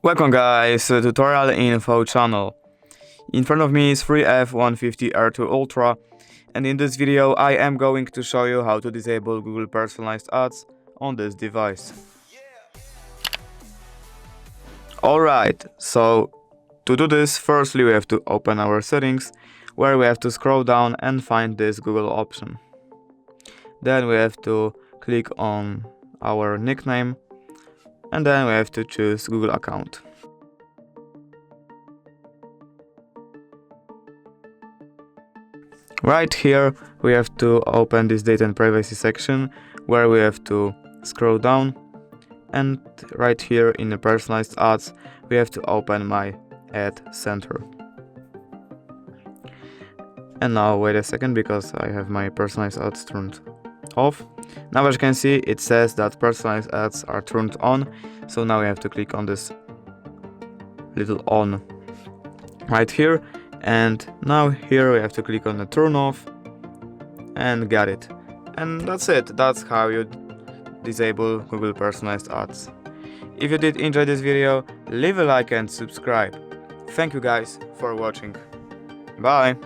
Welcome guys to the tutorial info channel. In front of me is iiiF150 R2 Ultra, and in this video I am going to show you how to disable Google personalized ads on this device. Alright, so to do this, firstly we have to open our settings, where we have to scroll down and find this Google option. Then we have to click on our nickname, and then we have to choose Google account. Right here we have to open this data and privacy section, where we have to scroll down, and right here in the personalized ads we have to open my ad center. And now wait a second, because I have my personalized ads turned off. Now as you can see, it says that personalized ads are turned on, so now we have to click on this little on right here, and now here we have to click on the turn off and got it. And that's it. That's how you disable Google personalized ads. If you did enjoy this video, leave a like and subscribe. Thank you guys for watching. Bye.